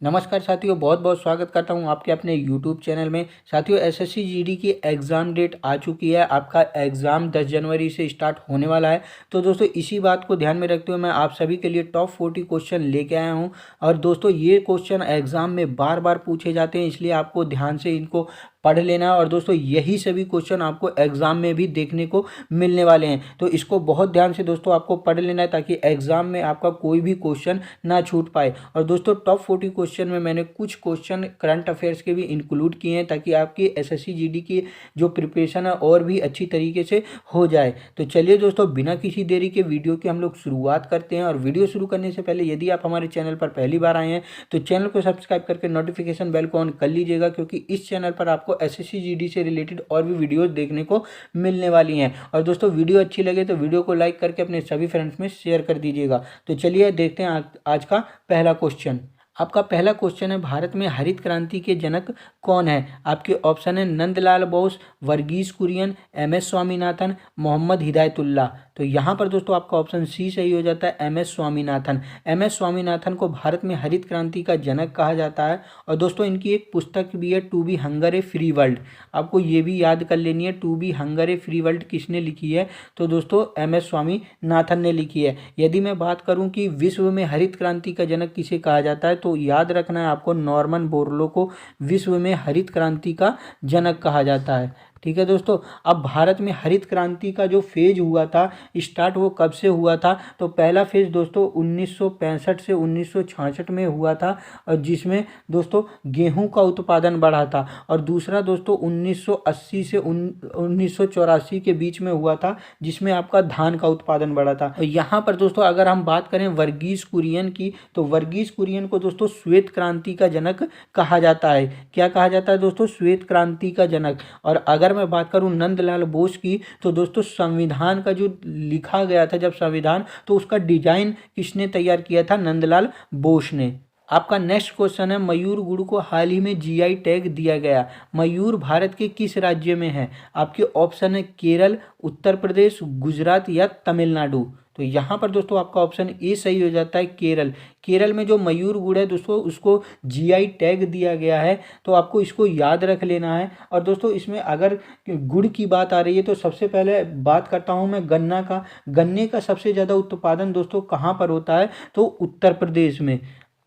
नमस्कार साथियों, बहुत बहुत स्वागत करता हूं आपके अपने YouTube चैनल में। साथियों, एसएससी जीडी की एग्ज़ाम डेट आ चुकी है। आपका एग्ज़ाम 10 जनवरी से स्टार्ट होने वाला है। तो दोस्तों, इसी बात को ध्यान में रखते हुए मैं आप सभी के लिए टॉप 40 क्वेश्चन लेके आया हूं। और दोस्तों, ये क्वेश्चन एग्ज़ाम में बार बार पूछे जाते हैं, इसलिए आपको ध्यान से इनको पढ़ लेना है। और दोस्तों, यही सभी क्वेश्चन आपको एग्ज़ाम में भी देखने को मिलने वाले हैं, तो इसको बहुत ध्यान से दोस्तों आपको पढ़ लेना है, ताकि एग्ज़ाम में आपका कोई भी क्वेश्चन ना छूट पाए। और दोस्तों, टॉप 40 क्वेश्चन में मैंने कुछ क्वेश्चन करंट अफेयर्स के भी इंक्लूड किए हैं, ताकि आपकी एसएससी जीडी की जो प्रिपरेशन है और भी अच्छी तरीके से हो जाए। तो चलिए दोस्तों, बिना किसी देरी के वीडियो की हम लोग शुरुआत करते हैं। और वीडियो शुरू करने से पहले यदि आप हमारे चैनल पर पहली बार आए हैं तो चैनल को सब्सक्राइब करके नोटिफिकेशन बेल को ऑन कर लीजिएगा, क्योंकि इस चैनल पर आपको एसएससी जीडी से रिलेटेड और भी वीडियोस देखने को मिलने वाली हैं। और दोस्तों, वीडियो अच्छी लगे तो वीडियो को लाइक करके अपने सभी फ्रेंड्स में शेयर कर दीजिएगा। तो चलिए देखते हैं आज का पहला क्वेश्चन। आपका पहला क्वेश्चन है, भारत में हरित क्रांति के जनक कौन है? आपके ऑप्शन है नंदलाल बोस, वर्गीज कुरियन, एम एस स्वामीनाथन, मोहम्मद हिदायतुल्लाह। तो यहाँ पर दोस्तों आपका ऑप्शन सी सही हो जाता है, M S Swaminathan. M S Swaminathan को भारत में हरित क्रांति का जनक कहा जाता है। और दोस्तों, इनकी एक पुस्तक भी है, to be hunger a free world. आपको ये भी याद कर लेनी है, to be hunger a free world किसने लिखी है? तो दोस्तों, एम एस स्वामीनाथन ने लिखी है। यदि मैं बात करूं कि विश्व में हरित क्रांति का जनक किसे कहा जाता है, तो याद रखना है आपको, नॉर्मन बोरलो को विश्व में हरित क्रांति का जनक कहा जाता है। ठीक है दोस्तों, अब भारत में हरित क्रांति का जो फेज हुआ था स्टार्ट, वो कब से हुआ था? तो पहला फेज दोस्तों 1965 से 1966 में हुआ था, और जिसमें दोस्तों गेहूं का उत्पादन बढ़ा था। और दूसरा दोस्तों 1980 से 1984 के बीच में हुआ था, जिसमें आपका धान का उत्पादन बढ़ा था। और यहाँ पर दोस्तों अगर हम बात करें वर्गीज कुरियन की, तो वर्गीज कुरियन को दोस्तों श्वेत क्रांति का जनक कहा जाता है। क्या कहा जाता है दोस्तों? श्वेत क्रांति का जनक। और अगर मैं बात करूं नंदलाल बोस की, तो दोस्तों संविधान का जो लिखा गया था जब संविधान, तो उसका डिजाइन किसने तैयार किया था? नंदलाल बोस ने। आपका नेक्स्ट क्वेश्चन है, मयूर गुड़ को हाल ही में जीआई टैग दिया गया। मयूर भारत के किस राज्य में है? आपके ऑप्शन है केरल, उत्तर प्रदेश, गुजरात या तमिलनाडु। तो यहाँ पर दोस्तों आपका ऑप्शन ए सही हो जाता है, केरल। केरल में जो मयूर गुड़ है दोस्तों, उसको जीआई टैग दिया गया है, तो आपको इसको याद रख लेना है। और दोस्तों, इसमें अगर गुड़ की बात आ रही है तो सबसे पहले बात करता हूँ मैं गन्ना का। गन्ने का सबसे ज़्यादा उत्पादन दोस्तों कहाँ पर होता है? तो उत्तर प्रदेश में।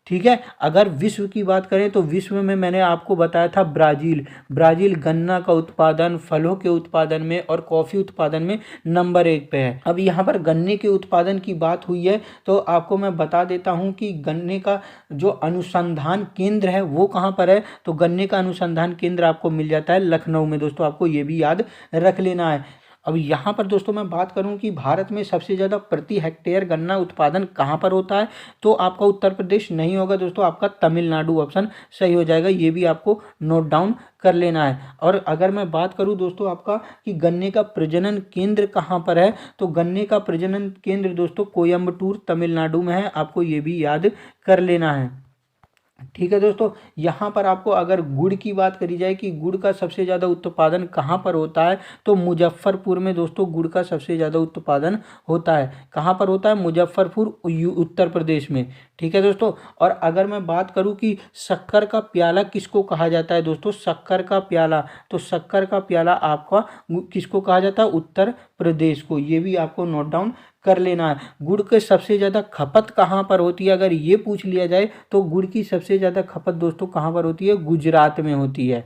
ठीक है, अगर विश्व की बात करें तो विश्व में मैंने आपको बताया था ब्राज़ील। ब्राज़ील गन्ना का उत्पादन, फलों के उत्पादन में और कॉफ़ी उत्पादन में नंबर 1 पे है। अब यहाँ पर गन्ने के उत्पादन की बात हुई है, तो आपको मैं बता देता हूँ कि गन्ने का जो अनुसंधान केंद्र है वो कहाँ पर है। तो गन्ने का अनुसंधान केंद्र आपको मिल जाता है लखनऊ में। दोस्तों, आपको ये भी याद रख लेना है। अब यहाँ पर दोस्तों मैं बात करूँ कि भारत में सबसे ज़्यादा प्रति हेक्टेयर गन्ना उत्पादन कहाँ पर होता है, तो आपका उत्तर प्रदेश नहीं होगा दोस्तों, आपका तमिलनाडु ऑप्शन सही हो जाएगा। ये भी आपको नोट डाउन कर लेना है। और अगर मैं बात करूँ दोस्तों आपका कि गन्ने का प्रजनन केंद्र कहाँ पर है, तो गन्ने का प्रजनन केंद्र दोस्तों कोयम्बटूर तमिलनाडु में है। आपको ये भी याद कर लेना है। ठीक है दोस्तों, यहाँ पर आपको अगर गुड़ की बात करी जाए कि गुड़ का सबसे ज़्यादा उत्पादन कहाँ पर होता है, तो मुजफ्फरपुर में दोस्तों गुड़ का सबसे ज़्यादा उत्पादन होता है। कहाँ पर होता है? मुजफ्फरपुर, उत्तर प्रदेश में। ठीक है दोस्तों, और अगर मैं बात करूँ कि शक्कर का प्याला किसको कहा जाता है दोस्तों, शक्कर का प्याला, तो शक्कर का प्याला आपका किसको कहा जाता है? उत्तर प्रदेश को। ये भी आपको नोट डाउन कर लेना है। गुड़ के सबसे ज़्यादा खपत कहाँ पर होती है, अगर ये पूछ लिया जाए तो गुड़ की सबसे ज़्यादा खपत दोस्तों कहाँ पर होती है? गुजरात में होती है।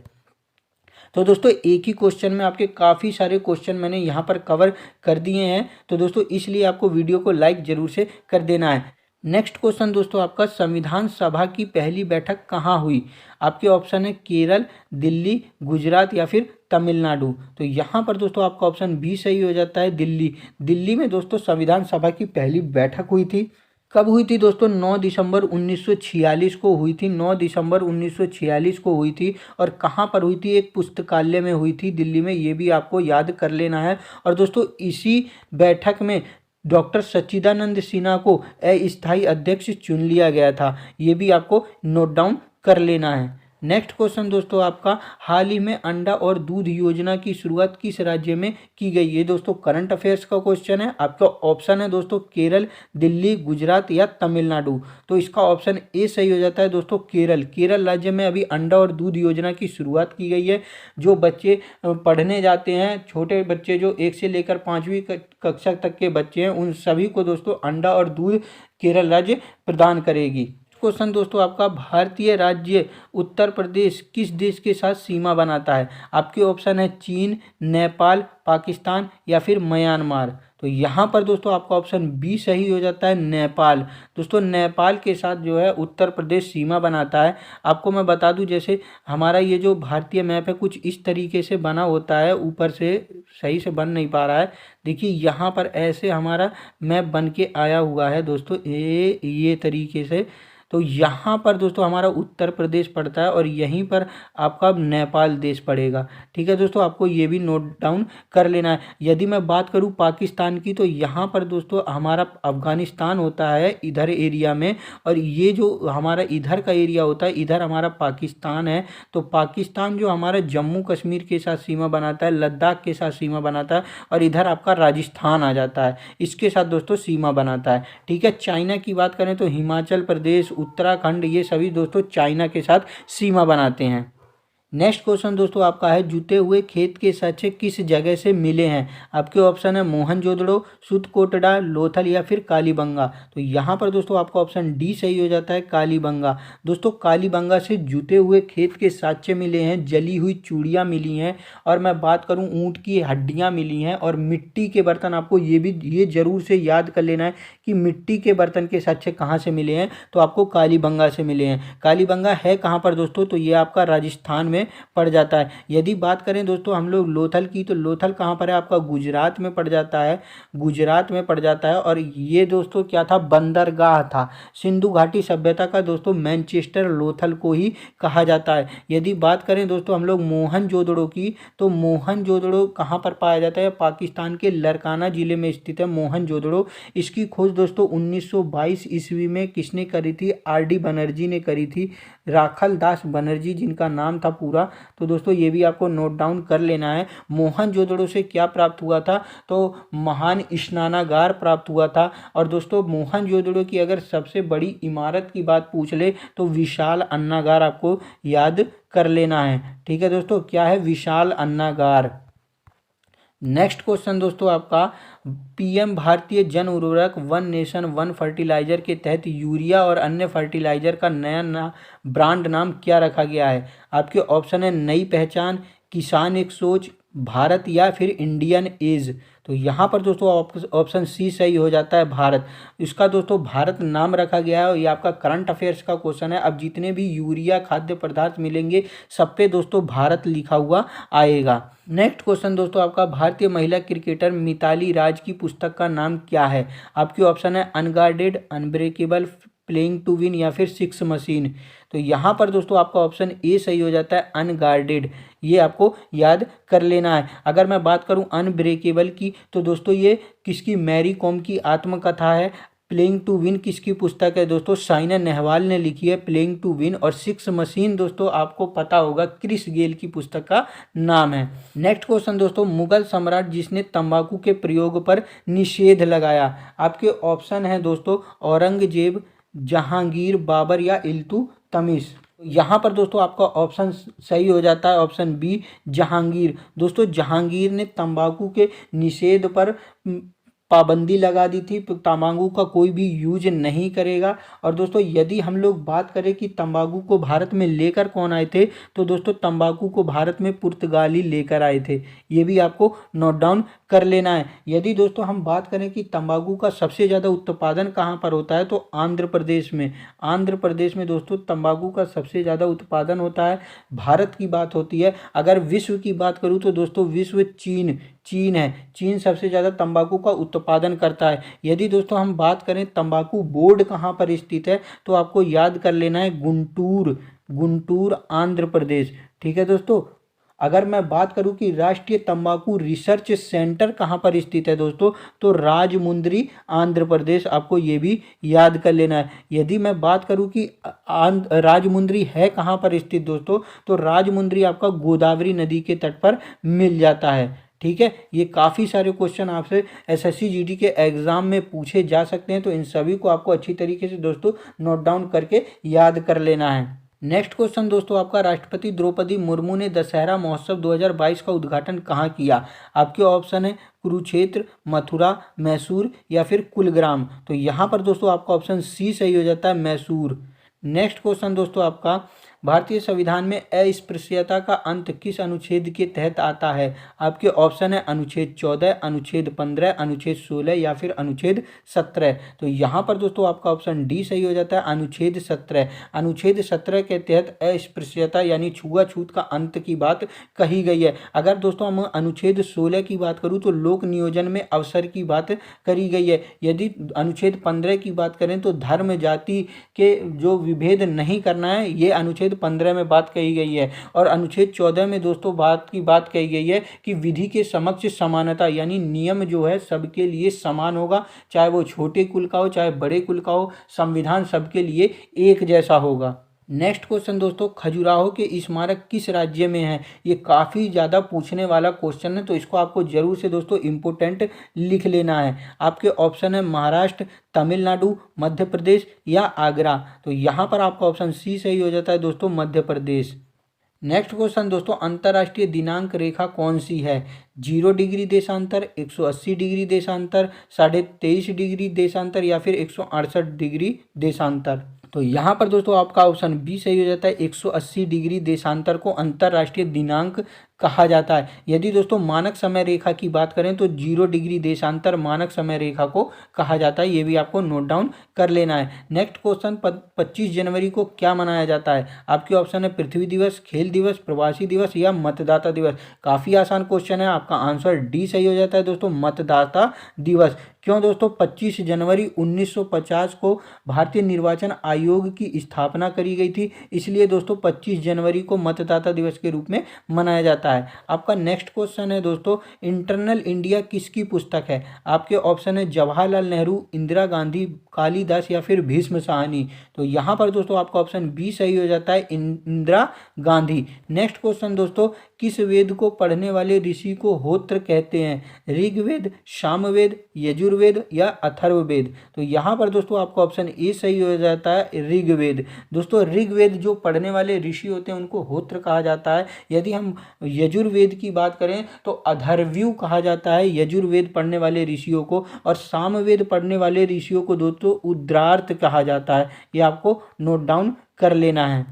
तो दोस्तों, एक ही क्वेश्चन में आपके काफ़ी सारे क्वेश्चन मैंने यहाँ पर कवर कर दिए हैं, तो दोस्तों इसलिए आपको वीडियो को लाइक जरूर से कर देना है। नेक्स्ट क्वेश्चन दोस्तों आपका, संविधान सभा की पहली बैठक कहाँ हुई? आपके ऑप्शन है केरल, दिल्ली, गुजरात या फिर तमिलनाडु। तो यहाँ पर दोस्तों आपका ऑप्शन बी सही हो जाता है, दिल्ली। दिल्ली में दोस्तों संविधान सभा की पहली बैठक हुई थी। कब हुई थी दोस्तों? 9 दिसंबर 1946 को हुई थी। 9 दिसंबर 1946 को हुई थी। और कहाँ पर हुई थी? एक पुस्तकालय में हुई थी, दिल्ली में। ये भी आपको याद कर लेना है। और दोस्तों इसी बैठक में डॉक्टर सच्चिदानंद सिन्हा को अस्थायी अध्यक्ष चुन लिया गया था। ये भी आपको नोट डाउन कर लेना है। नेक्स्ट क्वेश्चन दोस्तों आपका, हाल ही में अंडा और दूध योजना की शुरुआत किस राज्य में की गई? ये दोस्तों करंट अफेयर्स का क्वेश्चन है। आपका ऑप्शन है दोस्तों केरल, दिल्ली, गुजरात या तमिलनाडु। तो इसका ऑप्शन ए सही हो जाता है दोस्तों केरल। केरल राज्य में अभी अंडा और दूध योजना की शुरुआत की गई है। जो बच्चे पढ़ने जाते हैं, छोटे बच्चे जो 1 से लेकर 5वीं कक्षा तक के बच्चे हैं, उन सभी को दोस्तों अंडा और दूध केरल राज्य प्रदान करेगी। क्वेश्चन दोस्तों आपका, भारतीय राज्य उत्तर प्रदेश किस देश के साथ सीमा बनाता है? आपके ऑप्शन है चीन, नेपाल, पाकिस्तान या फिर म्यांमार। तो यहाँ पर दोस्तों आपका ऑप्शन बी सही हो जाता है, नेपाल। दोस्तों नेपाल के साथ जो है उत्तर प्रदेश सीमा बनाता है। आपको मैं बता दूं, जैसे हमारा ये जो भारतीय मैप है कुछ इस तरीके से बना होता है, ऊपर से सही से बन नहीं पा रहा है। देखिए यहाँ पर ऐसे हमारा मैप बन के आया हुआ है दोस्तों, ये तरीके से। तो यहाँ पर दोस्तों हमारा उत्तर प्रदेश पड़ता है और यहीं पर आपका नेपाल देश पड़ेगा। ठीक है दोस्तों, आपको ये भी नोट डाउन कर लेना है। यदि मैं बात करूँ पाकिस्तान की, तो यहाँ पर दोस्तों हमारा अफगानिस्तान होता है इधर एरिया में, और ये जो हमारा इधर का एरिया होता है, इधर हमारा पाकिस्तान है। तो पाकिस्तान जो हमारा जम्मू कश्मीर के साथ सीमा बनाता है, लद्दाख के साथ सीमा बनाता है, और इधर आपका राजस्थान आ जाता है, इसके साथ दोस्तों सीमा बनाता है। ठीक है, चाइना की बात करें तो हिमाचल प्रदेश, उत्तराखंड, ये सभी दोस्तों चाइना के साथ सीमा बनाते हैं। नेक्स्ट क्वेश्चन दोस्तों आपका है, जुते हुए खेत के साक्ष्य किस जगह से मिले हैं? आपके ऑप्शन है मोहनजोदड़ो, सुतकोटड़ा, लोथल या फिर कालीबंगा। तो यहाँ पर दोस्तों आपका ऑप्शन डी सही हो जाता है, कालीबंगा। दोस्तों कालीबंगा से जुते हुए खेत के साक्ष्य मिले हैं, जली हुई चूड़ियाँ मिली हैं, और मैं बात करूँ ऊँट की हड्डियाँ मिली हैं, और मिट्टी के बर्तन। आपको ये ज़रूर से याद कर लेना है कि मिट्टी के बर्तन के साक्ष्य कहाँ से मिले हैं, तो आपको कालीबंगा से मिले हैं। कालीबंगा है कहाँ पर दोस्तों? तो ये आपका राजस्थान में पड़ जाता है। यदि बात करें दोस्तों हम लोग लोथल की, तो लोथल कहाँ पर है? आपका गुजरात में पड़ जाता है, गुजरात में पड़ जाता है। और ये दोस्तों क्या था? बंदरगाह था। सिंधु घाटी सभ्यता का दोस्तों मैनचेस्टर लोथल को ही कहा जाता है। यदि बात करें दोस्तों हम लोग मोहनजोदड़ो की, तो मोहनजोदड़ो कहाँ पर पाया जाता है? पाकिस्तान के लरकाना जिले में स्थित है मोहनजोदड़ो। इसकी खोज दोस्तों 1922 ईस्वी में किसने करी थी? आर.डी. बनर्जी ने करी थी, राखल दास बनर्जी जिनका नाम था पूरा। तो दोस्तों ये भी आपको नोट डाउन कर लेना है। मोहनजोदड़ो से क्या प्राप्त हुआ था? तो महान स्नानागार प्राप्त हुआ था। और दोस्तों मोहनजोदड़ो की अगर सबसे बड़ी इमारत की बात पूछ ले तो विशाल अन्नागार आपको याद कर लेना है। ठीक है दोस्तों, क्या है? विशाल अन्नागार। नेक्स्ट क्वेश्चन दोस्तों आपका, पीएम भारतीय जन उर्वरक वन नेशन वन फर्टिलाइजर के तहत यूरिया और अन्य फर्टिलाइजर का नया ब्रांड नाम क्या रखा गया है? आपके ऑप्शन है नई पहचान, किसान एक सोच, भारत या फिर इंडियन एज। तो यहाँ पर दोस्तों ऑप्शन सी सही हो जाता है, भारत। इसका दोस्तों भारत नाम रखा गया है, और ये आपका करंट अफेयर्स का क्वेश्चन है। अब जितने भी यूरिया खाद्य पदार्थ मिलेंगे सब पे दोस्तों भारत लिखा हुआ आएगा। नेक्स्ट क्वेश्चन दोस्तों आपका, भारतीय महिला क्रिकेटर मिताली राज की पुस्तक का नाम क्या है? आपके ऑप्शन है unguarded, unbreakable, playing to win या फिर सिक्स मशीन। तो यहाँ पर दोस्तों आपका ऑप्शन ए सही हो जाता है, अनगार्डेड। ये आपको याद कर लेना है। अगर मैं बात करूँ अनब्रेकेबल की, तो दोस्तों ये किसकी? मैरी कॉम की आत्मकथा है। प्लेइंग टू विन किसकी पुस्तक है दोस्तों? साइना नेहवाल ने लिखी है प्लेइंग टू विन। और सिक्स मशीन दोस्तों आपको पता होगा क्रिस गेल की पुस्तक का नाम है। नेक्स्ट क्वेश्चन दोस्तों, मुगल सम्राट जिसने तंबाकू के प्रयोग पर निषेध लगाया। आपके ऑप्शन है दोस्तों औरंगजेब, जहांगीर, बाबर या इल्तुतमिश। यहाँ पर दोस्तों आपका ऑप्शन सही हो जाता है, ऑप्शन बी, जहांगीर। दोस्तों जहांगीर ने तंबाकू के निषेध पर पाबंदी लगा दी थी, तंबाकू का कोई भी यूज नहीं करेगा। और दोस्तों यदि हम लोग बात करें कि तंबाकू को भारत में लेकर कौन आए थे, तो दोस्तों तंबाकू को भारत में पुर्तगाली लेकर आए थे। ये भी आपको नोट डाउन कर लेना है। यदि दोस्तों हम बात करें कि तंबाकू का सबसे ज़्यादा उत्पादन कहाँ पर होता है, तो आंध्र प्रदेश में। आंध्र प्रदेश में दोस्तों तंबाकू का सबसे ज़्यादा उत्पादन होता है। भारत की बात होती है, अगर विश्व की बात करूँ तो दोस्तों विश्व चीन है। चीन सबसे ज़्यादा तंबाकू का उत्पादन करता है। यदि दोस्तों हम बात करें तंबाकू बोर्ड कहाँ पर स्थित है, तो आपको याद कर लेना है गुंटूर, आंध्र प्रदेश। ठीक है दोस्तों, अगर मैं बात करूं कि राष्ट्रीय तंबाकू रिसर्च सेंटर कहाँ पर स्थित है दोस्तों, तो राजमुंद्री आंध्र प्रदेश, आपको ये भी याद कर लेना है। यदि मैं बात करूं कि राजमुंद्री है कहाँ पर स्थित दोस्तों, तो राजमुंद्री आपका गोदावरी नदी के तट पर मिल जाता है। ठीक है, ये काफ़ी सारे क्वेश्चन आपसे एसएससी जीडी के एग्जाम में पूछे जा सकते हैं, तो इन सभी को आपको अच्छी तरीके से दोस्तों नोट डाउन करके याद कर लेना है। नेक्स्ट क्वेश्चन दोस्तों आपका, राष्ट्रपति द्रौपदी मुर्मू ने दशहरा महोत्सव 2022 का उद्घाटन कहाँ किया? आपके ऑप्शन है कुरुक्षेत्र, मथुरा, मैसूर या फिर कुलग्राम। तो यहाँ पर दोस्तों आपका ऑप्शन सी सही हो जाता है, मैसूर। नेक्स्ट क्वेश्चन दोस्तों आपका, भारतीय संविधान में अस्पृश्यता का अंत किस अनुच्छेद के तहत आता है? आपके ऑप्शन है अनुच्छेद 14, अनुच्छेद 15, अनुच्छेद 16 या फिर अनुच्छेद 17। तो यहाँ पर दोस्तों आपका ऑप्शन डी सही हो जाता है, अनुच्छेद 17। अनुच्छेद 17 के तहत अस्पृश्यता यानी छुआछूत का अंत की बात कही गई है। अगर दोस्तों हम अनुच्छेद 16 की बात करूँ तो लोक नियोजन में अवसर की बात करी गई है। यदि अनुच्छेद 15 की बात करें तो धर्म जाति के जो विभेद नहीं करना है, ये अनुच्छेद 15 में बात कही गई है। और अनुच्छेद 14 में दोस्तों बात कही गई है कि विधि के समक्ष समानता, यानी नियम जो है सबके लिए समान होगा, चाहे वो छोटे कुल का हो चाहे बड़े कुल का हो, संविधान सबके लिए एक जैसा होगा। नेक्स्ट क्वेश्चन दोस्तों, खजुराहो के स्मारक किस राज्य में है? ये काफ़ी ज़्यादा पूछने वाला क्वेश्चन है, तो इसको आपको जरूर से दोस्तों इम्पोर्टेंट लिख लेना है। आपके ऑप्शन है महाराष्ट्र, तमिलनाडु, मध्य प्रदेश या आगरा। तो यहाँ पर आपका ऑप्शन सी सही हो जाता है दोस्तों, मध्य प्रदेश। नेक्स्ट क्वेश्चन दोस्तों, अंतर्राष्ट्रीय दिनांक रेखा कौन सी है? 0 डिग्री देशांतर, 180 डिग्री देशांतर, 23.5 डिग्री देशांतर या फिर 168 डिग्री देशांतर। तो यहाँ पर दोस्तों आपका ऑप्शन बी सही हो जाता है, 180 डिग्री देशांतर को अंतर्राष्ट्रीय दिनांक कहा जाता है। यदि दोस्तों मानक समय रेखा की बात करें तो 0 डिग्री देशांतर मानक समय रेखा को कहा जाता है, ये भी आपको नोट डाउन कर लेना है। नेक्स्ट क्वेश्चन, 25 जनवरी को क्या मनाया जाता है? आपके ऑप्शन है पृथ्वी दिवस, खेल दिवस, प्रवासी दिवस या मतदाता दिवस। काफ़ी आसान क्वेश्चन है, आपका आंसर डी सही हो जाता है दोस्तों, मतदाता दिवस। क्यों दोस्तों? 25 जनवरी 1950 को भारतीय निर्वाचन आयोग की स्थापना करी गई थी, इसलिए दोस्तों 25 जनवरी को मतदाता दिवस के रूप में मनाया जाता है। आपका नेक्स्ट क्वेश्चन है दोस्तों, इंटरनल इंडिया किसकी पुस्तक है? आपके ऑप्शन है जवाहरलाल नेहरू, इंदिरा गांधी, कालिदास या फिर भीष्म साहनी। तो यहाँ पर दोस्तों आपका ऑप्शन बी सही हो जाता है, इंदिरा गांधी। नेक्स्ट क्वेश्चन दोस्तों, किस वेद को पढ़ने वाले ऋषि को होत्र कहते हैं? ऋग्वेद, सामवेद, यजुर्वेद या अथर्ववेद। तो यहाँ पर दोस्तों आपका ऑप्शन ए सही हो जाता है, ऋग्वेद। दोस्तों ऋग्वेद जो पढ़ने वाले ऋषि होते हैं उनको होत्र कहा जाता है। यदि हम यजुर्वेद की बात करें तो अथर्वयु कहा जाता है यजुर्वेद पढ़ने वाले ऋषियों को, और सामवेद पढ़ने वाले ऋषियों को दोस्तों उद्रार्थ कहा जाता है। ये आपको नोट डाउन कर लेना है।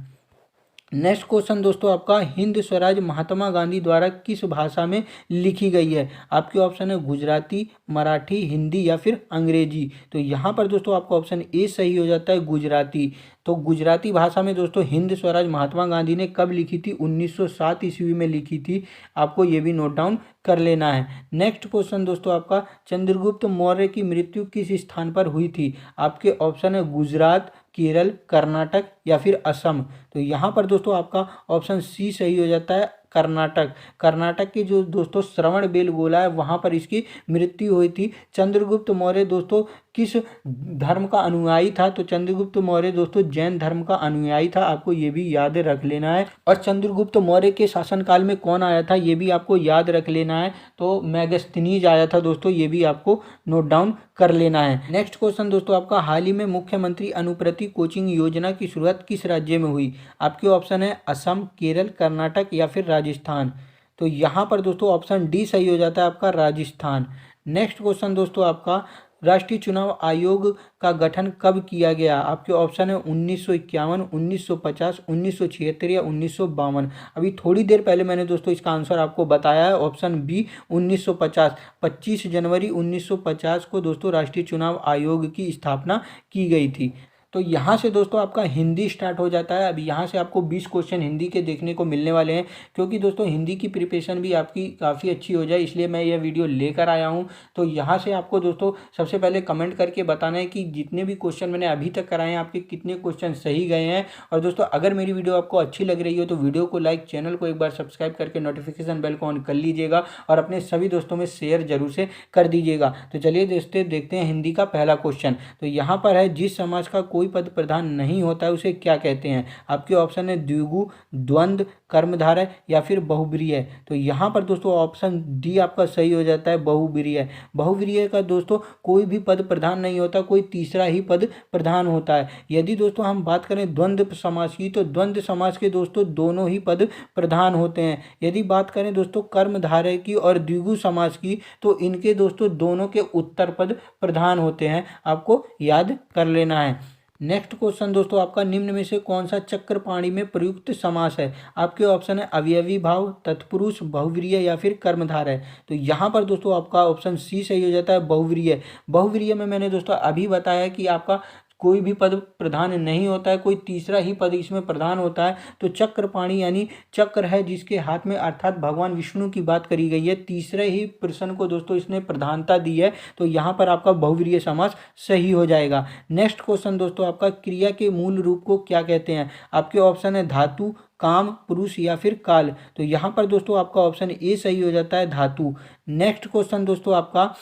नेक्स्ट क्वेश्चन दोस्तों आपका, हिंद स्वराज महात्मा गांधी द्वारा किस भाषा में लिखी गई है? आपके ऑप्शन है गुजराती, मराठी, हिंदी या फिर अंग्रेजी। तो यहाँ पर दोस्तों आपका ऑप्शन ए सही हो जाता है, गुजराती। तो गुजराती भाषा में दोस्तों हिंद स्वराज महात्मा गांधी ने कब लिखी थी? 1907 ईस्वी में लिखी थी। आपको ये भी नोट डाउन कर लेना है। नेक्स्ट क्वेश्चन दोस्तों आपका, चंद्रगुप्त मौर्य की मृत्यु किस स्थान पर हुई थी? आपके ऑप्शन है गुजरात, केरल, कर्नाटक या फिर असम। तो यहाँ पर दोस्तों आपका ऑप्शन सी सही हो जाता है, कर्नाटक। कर्नाटक के जो दोस्तों श्रवणबेलगोला है वहाँ पर इसकी मृत्यु हुई थी। चंद्रगुप्त मौर्य दोस्तों किस धर्म का अनुयायी था? तो चंद्रगुप्त मौर्य दोस्तों जैन धर्म का अनुयायी था, आपको ये भी याद रख लेना है। और चंद्रगुप्त मौर्य के शासनकाल में कौन आया था ये भी आपको याद रख लेना है। तो मेगास्थनीज आया था दोस्तों, ये भी आपको नोट डाउन कर लेना है। नेक्स्ट क्वेश्चन दोस्तों आपका, हाल ही में मुख्यमंत्री अनुप्रति कोचिंग योजना की शुरुआत किस राज्य में हुई? आपके ऑप्शन है असम, केरल, कर्नाटक या फिर राजस्थान। तो यहाँ पर दोस्तों ऑप्शन डी सही हो जाता है आपका, राजस्थान। नेक्स्ट क्वेश्चन दोस्तों आपका, राष्ट्रीय चुनाव आयोग का गठन कब किया गया? आपके ऑप्शन है 1951, 1950, 1976 या 1952। अभी थोड़ी देर पहले मैंने दोस्तों इसका आंसर आपको बताया है, ऑप्शन बी 1950। 25 जनवरी 1950 को दोस्तों राष्ट्रीय चुनाव आयोग की स्थापना की गई थी। तो यहाँ से दोस्तों आपका हिंदी स्टार्ट हो जाता है। अभी यहाँ से आपको 20 क्वेश्चन हिंदी के देखने को मिलने वाले हैं, क्योंकि दोस्तों हिंदी की प्रिपरेशन भी आपकी काफ़ी अच्छी हो जाए इसलिए मैं यह वीडियो लेकर आया हूँ। तो यहाँ से आपको दोस्तों सबसे पहले कमेंट करके बताना है कि जितने भी क्वेश्चन मैंने अभी तक कराए हैं आपके कितने क्वेश्चन सही गए हैं। और दोस्तों अगर मेरी वीडियो आपको अच्छी लग रही हो तो वीडियो को लाइक, चैनल को एक बार सब्सक्राइब करके नोटिफिकेशन बेल को ऑन कर लीजिएगा और अपने सभी दोस्तों में शेयर जरूर से कर दीजिएगा। तो चलिए देखते हैं हिंदी का पहला क्वेश्चन। तो यहाँ पर है, जिस समाज का कोई पद प्रधान नहीं होता है उसे क्या कहते हैं? आपके ऑप्शन है द्विगु, द्वंद्व, कर्मधारय या फिर बहुब्रीहि। तो यहाँ पर दोस्तों ऑप्शन डी आपका सही हो जाता है, बहुब्रीहि। बहुब्रीहि का दोस्तों कोई भी पद प्रधान नहीं होता, कोई तीसरा ही पद प्रधान होता है। यदि दोस्तों हम बात करें द्वंद्व समास की, तो द्वंद्व समास के दोस्तों दोनों ही पद प्रधान होते हैं। यदि बात करें दोस्तों कर्मधारय की और द्विगु समास की, तो इनके दोस्तों दोनों के उत्तर पद प्रधान होते हैं, आपको याद कर लेना है। नेक्स्ट क्वेश्चन दोस्तों आपका, निम्न में से कौन सा चक्रपाणी में प्रयुक्त समास है? आपके ऑप्शन है अवयवी भाव, तत्पुरुष, बहुव्रीहि या फिर कर्मधारय। तो यहाँ पर दोस्तों आपका ऑप्शन सी सही हो जाता है, बहुव्रीहि। बहुव्रीहि में मैंने दोस्तों अभी बताया कि आपका कोई भी पद प्रधान नहीं होता है, कोई तीसरा ही पद इसमें प्रधान होता है। तो चक्रपाणी यानी चक्र है जिसके हाथ में, अर्थात भगवान विष्णु की बात करी गई है, तीसरे ही पर्सन को दोस्तों इसने प्रधानता दी है। तो यहाँ पर आपका बहुव्रीहि समास सही हो जाएगा। नेक्स्ट क्वेश्चन दोस्तों आपका, क्रिया के मूल रूप को क्या कहते हैं? आपके ऑप्शन है धातु, काम, पुरुष या फिर काल। तो यहाँ पर दोस्तों आपका ऑप्शन ए सही हो जाता है, धातु। नेक्स्ट क्वेश्चन दोस्तों आपका,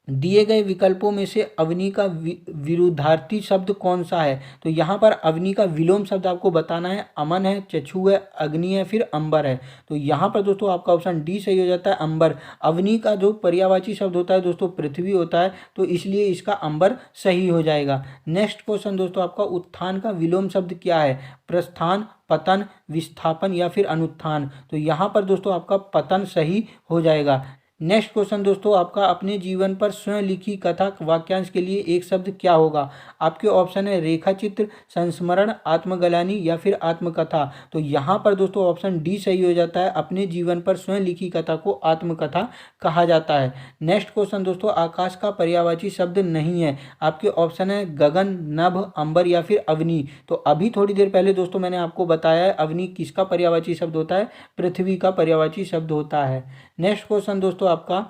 दिए गए विकल्पों में से अवनी का विरुद्धार्थी शब्द कौन सा है? तो यहाँ पर अवनी का विलोम शब्द आपको बताना है, अमन है, चक्षु है, अग्नि है, फिर अंबर है। तो यहाँ पर दोस्तों आपका ऑप्शन डी सही हो जाता है, अंबर। अवनी का जो पर्यायवाची शब्द होता है दोस्तों पृथ्वी होता है, तो इसलिए इसका अंबर सही हो जाएगा। नेक्स्ट क्वेश्चन दोस्तों आपका, उत्थान का विलोम शब्द क्या है? प्रस्थान, पतन, विस्थापन या फिर अनुत्थान। तो यहाँ पर दोस्तों आपका पतन सही हो जाएगा। नेक्स्ट क्वेश्चन दोस्तों आपका, अपने जीवन पर स्वयं लिखी कथा वाक्यांश के लिए एक शब्द क्या होगा? आपके ऑप्शन है रेखा चित्र, संस्मरण, आत्मग्लानि या फिर आत्मकथा। तो यहाँ पर दोस्तों ऑप्शन डी सही हो जाता है, अपने जीवन पर स्वयं लिखी कथा को आत्मकथा कहा जाता है। नेक्स्ट क्वेश्चन दोस्तों, आकाश का पर्यायवाची शब्द नहीं है। आपके ऑप्शन है गगन, नभ, अंबर या फिर अवनी। तो अभी थोड़ी देर पहले दोस्तों मैंने आपको बताया है अवनी किसका पर्यायवाची शब्द होता है? पृथ्वी का पर्यायवाची शब्द होता है। नेक्स्ट क्वेश्चन दोस्तों आपका,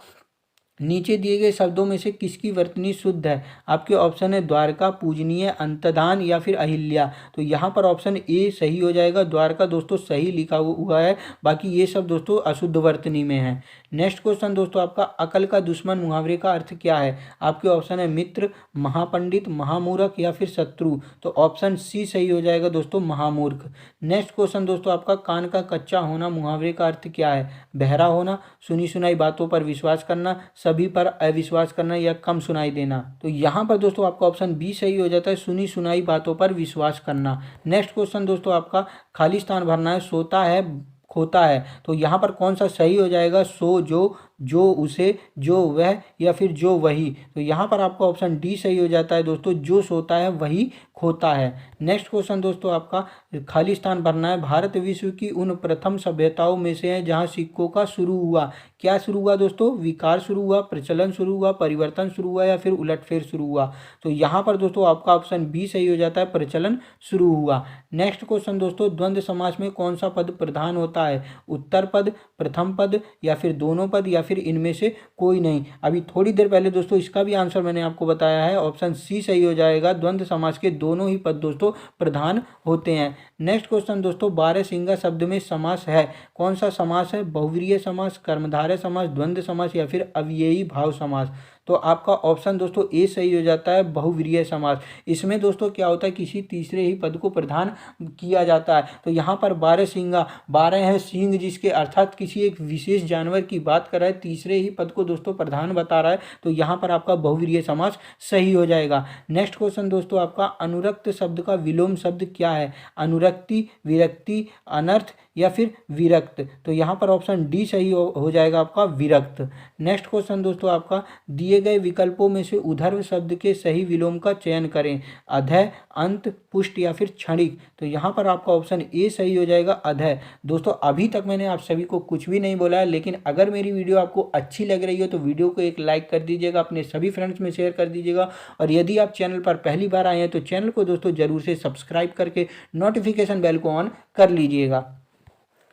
नीचे दिए गए शब्दों में से किसकी वर्तनी शुद्ध है? आपके ऑप्शन है द्वारका, पूजनीय, अंतदान या फिर अहिल्या। तो यहाँ पर ऑप्शन ए सही हो जाएगा, द्वारका दोस्तों सही लिखा हुआ है, बाकी ये सब दोस्तों अशुद्ध वर्तनी में है। नेक्स्ट क्वेश्चन दोस्तों आपका, अकल का दुश्मन मुहावरे का अर्थ क्या है? आपके ऑप्शन है मित्र, महापंडित, महामूर्ख या फिर शत्रु। तो ऑप्शन सी सही हो जाएगा दोस्तों, महामूर्ख। नेक्स्ट क्वेश्चन दोस्तों आपका, कान का कच्चा होना मुहावरे का अर्थ क्या है? बहरा होना, सुनी सुनाई बातों पर विश्वास करना, सभी पर अविश्वास करना या कम सुनाई देना। तो यहाँ पर दोस्तों आपका ऑप्शन बी सही हो जाता है, सुनी सुनाई बातों पर विश्वास करना। नेक्स्ट क्वेश्चन दोस्तों आपका, खाली स्थान भरना है, सोता है, खोता है। तो यहाँ पर कौन सा सही हो जाएगा? सो, जो उसे, जो वह या फिर जो वही। तो यहाँ पर आपका ऑप्शन डी सही हो जाता है दोस्तों, जो सोता है वही खोता है। नेक्स्ट क्वेश्चन दोस्तों आपका, खाली स्थान भरना है, भारत विश्व की उन प्रथम सभ्यताओं में से है जहाँ सिक्कों का शुरू हुआ। क्या शुरू हुआ दोस्तों? विकार शुरू हुआ, प्रचलन शुरू हुआ, परिवर्तन शुरू हुआ या फिर उलटफेर शुरू हुआ। तो यहाँ पर दोस्तों आपका ऑप्शन बी सही हो जाता है, प्रचलन शुरू हुआ। नेक्स्ट क्वेश्चन दोस्तों, द्वंद्व समास में कौन सा पद प्रधान होता है? उत्तर पद, प्रथम पद या फिर दोनों पद या फिर इनमें से कोई नहीं। अभी थोड़ी देर पहले दोस्तों इसका भी आंसर मैंने आपको बताया है, ऑप्शन सी सही हो जाएगा, द्वंद्व समास के दोनों ही पद दोस्तों प्रधान होते हैं। नेक्स्ट क्वेश्चन दोस्तों, बारहसिंगा शब्द में समास है, कौन सा समास है? बहुव्रीहि समास, कर्मधारय समास, द्वंद्व समास या फिर अव्ययी भाव समास। तो आपका ऑप्शन दोस्तों ए सही हो जाता है, बहुव्रीहि समास। इसमें दोस्तों क्या होता है, किसी तीसरे ही पद को प्रधान किया जाता है। तो यहाँ पर बारहसिंगा, 12 है सींग जिसके, अर्थात किसी एक विशेष जानवर की बात कर रहा है, तीसरे ही पद को दोस्तों प्रधान बता रहा है। तो यहाँ पर आपका बहुव्रीहि समास सही हो जाएगा। नेक्स्ट क्वेश्चन दोस्तों आपका, अनुरक्त शब्द का विलोम शब्द क्या है? अनुरक्त विभक्ति, विरक्ति, अनर्थ या फिर विरक्त। तो यहाँ पर ऑप्शन डी सही हो जाएगा आपका विरक्त। नेक्स्ट क्वेश्चन दोस्तों आपका, दिए गए विकल्पों में से ऊर्ध्व शब्द के सही विलोम का चयन करें, अधः, अंत, पुष्ट या फिर क्षणिक। तो यहाँ पर आपका ऑप्शन ए सही हो जाएगा अधः। दोस्तों अभी तक मैंने आप सभी को कुछ भी नहीं बोला है, लेकिन अगर मेरी वीडियो आपको अच्छी लग रही हो तो वीडियो को एक लाइक कर दीजिएगा, अपने सभी फ्रेंड्स में शेयर कर दीजिएगा। और यदि आप चैनल पर पहली बार आए हैं तो चैनल को दोस्तों जरूर से सब्सक्राइब करके नोटिफिकेशन बेल को ऑन कर लीजिएगा।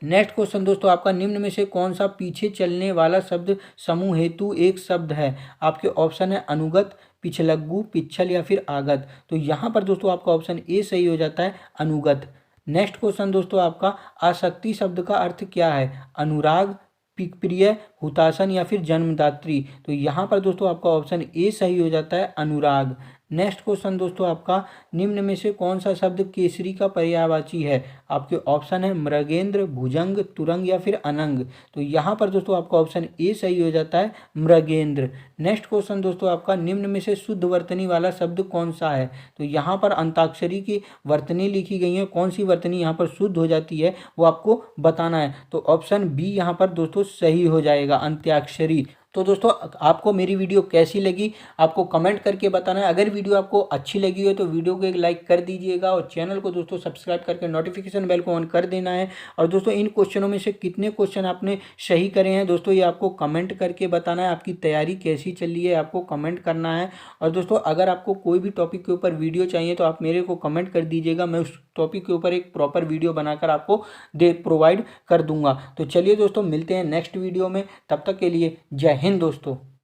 नेक्स्ट क्वेश्चन दोस्तों आपका, निम्न में से कौन सा पीछे चलने वाला शब्द समूह हेतु एक शब्द है? आपके ऑप्शन है अनुगत, पिछलग्गू, पिछल या फिर आगत। तो यहाँ पर दोस्तों आपका ऑप्शन ए सही हो जाता है अनुगत। नेक्स्ट क्वेश्चन दोस्तों आपका, आसक्ति शब्द का अर्थ क्या है? अनुराग, प्रिय, हुताशन या फिर जन्मदात्री। तो यहाँ पर दोस्तों आपका ऑप्शन ए सही हो जाता है अनुराग। नेक्स्ट क्वेश्चन दोस्तों आपका, निम्न में से कौन सा शब्द केसरी का पर्यायवाची है? आपके ऑप्शन है मृगेंद्र, भुजंग, तुरंग या फिर अनंग। तो यहाँ पर दोस्तों आपका ऑप्शन ए सही हो जाता है मृगेंद्र। नेक्स्ट क्वेश्चन दोस्तों आपका, निम्न में से शुद्ध वर्तनी वाला शब्द कौन सा है? तो यहाँ पर अंताक्षरी की वर्तनी लिखी गई है, कौन सी वर्तनी यहाँ पर शुद्ध हो जाती है वो आपको बताना है। तो ऑप्शन बी यहाँ पर दोस्तों सही हो जाएगा, अंत्याक्षरी। तो दोस्तों आपको मेरी वीडियो कैसी लगी आपको कमेंट करके बताना है। अगर वीडियो आपको अच्छी लगी हो तो वीडियो को एक लाइक कर दीजिएगा और चैनल को दोस्तों सब्सक्राइब करके नोटिफिकेशन बेल को ऑन कर देना है। और दोस्तों इन क्वेश्चनों में से कितने क्वेश्चन आपने सही करे हैं दोस्तों ये आपको कमेंट करके बताना है। आपकी तैयारी कैसी चल रही है आपको कमेंट करना है। और दोस्तों अगर आपको कोई भी टॉपिक के ऊपर वीडियो चाहिए तो आप मेरे को कमेंट कर दीजिएगा, मैं उस टॉपिक के ऊपर एक प्रॉपर वीडियो बनाकर आपको प्रोवाइड कर दूंगा। तो चलिए दोस्तों मिलते हैं नेक्स्ट वीडियो में, तब तक के लिए जय हिंद दोस्तों।